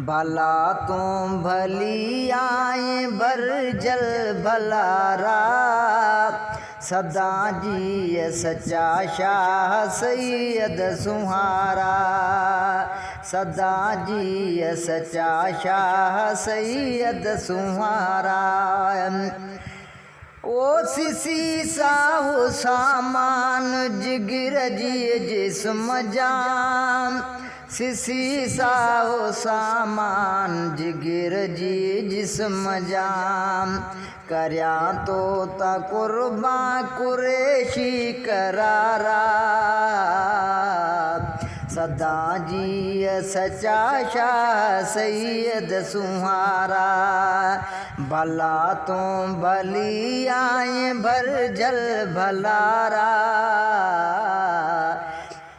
भला तू भली आए भरजल भलारा सदा जी सच्चा शाह सैयद सुहारा सदा जी सच्चा शाह सैयद सुहारा ओ सिसी साहु सामान जिगर जी जिस्म जान सिसी साहु सामान जिगर जी जिस्म जान करया तो ता कुर्बा कुरेशी करारा सदा जी सच्चा शाह सैयद सुहारा भला तो भली आए भरजल भलारा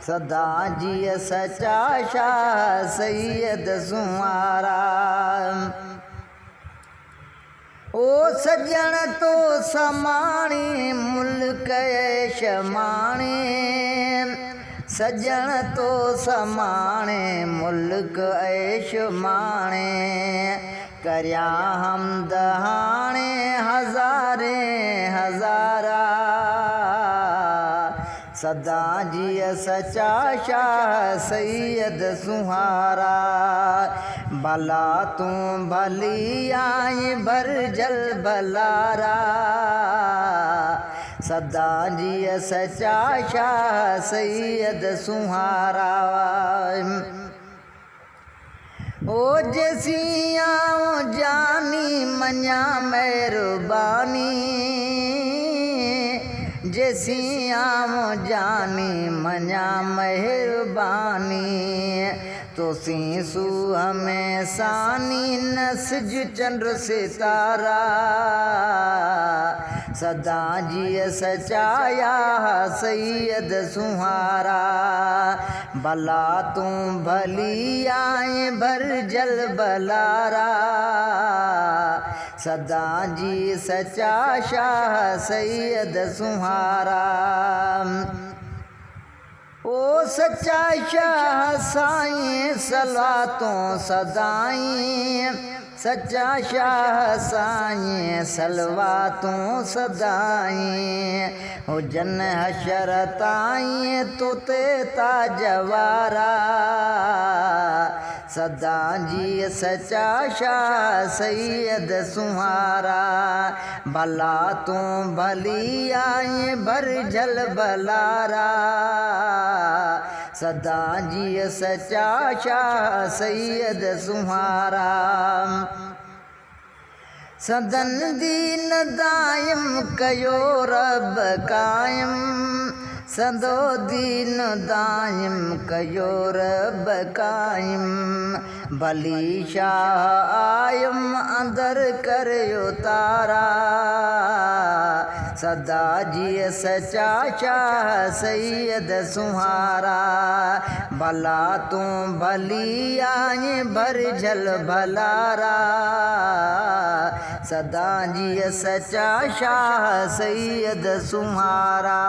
सदा जी सच्चा शाह सैयद सुहारा ओ सजण तो समाणे मुल्क शमाणे सजण तो समाणे मुल्क ऐश माणे करया हमद हाणे हज़ारे हज़ारा सदा जी सच्चा शाह सैयद सुहारा भला तू भली आए भरजल भलारा सदा जी सच्चा शाह सैयद सुहारा ओ जैसिया जानी मञा मेहरबानी जैसिया जानी मञा मेहरबानी तो सीसू हमें सानी नसज चंद्र सितारा सदा जी सचाया सैयद सुहारा भला तू भली आए भरजल भलारा सदा जी सच्चा शाह सैयद सुहारा ओ सच्चा शाह साईं सलातों सदाई सच्चा शाह साईं सलवातों सदाई हो जन हशर ताई तो ते ताजवारा सदा जी सच्चा शाह सैयद सुहारा भला तू भली आए भरजल भलारा सदा जी सच्चा शाह सैयद सुहारा सदन दीन दायम कयो रब कायम सदो दीन दायम कयो रब कायम भली शाह आयम अंदर करियो तारा सदा जी सच्चा शाह सैयद सुहारा भला तू भली आए भरजल भलारा सदा जी सच्चा शाह सैयद सुहारा।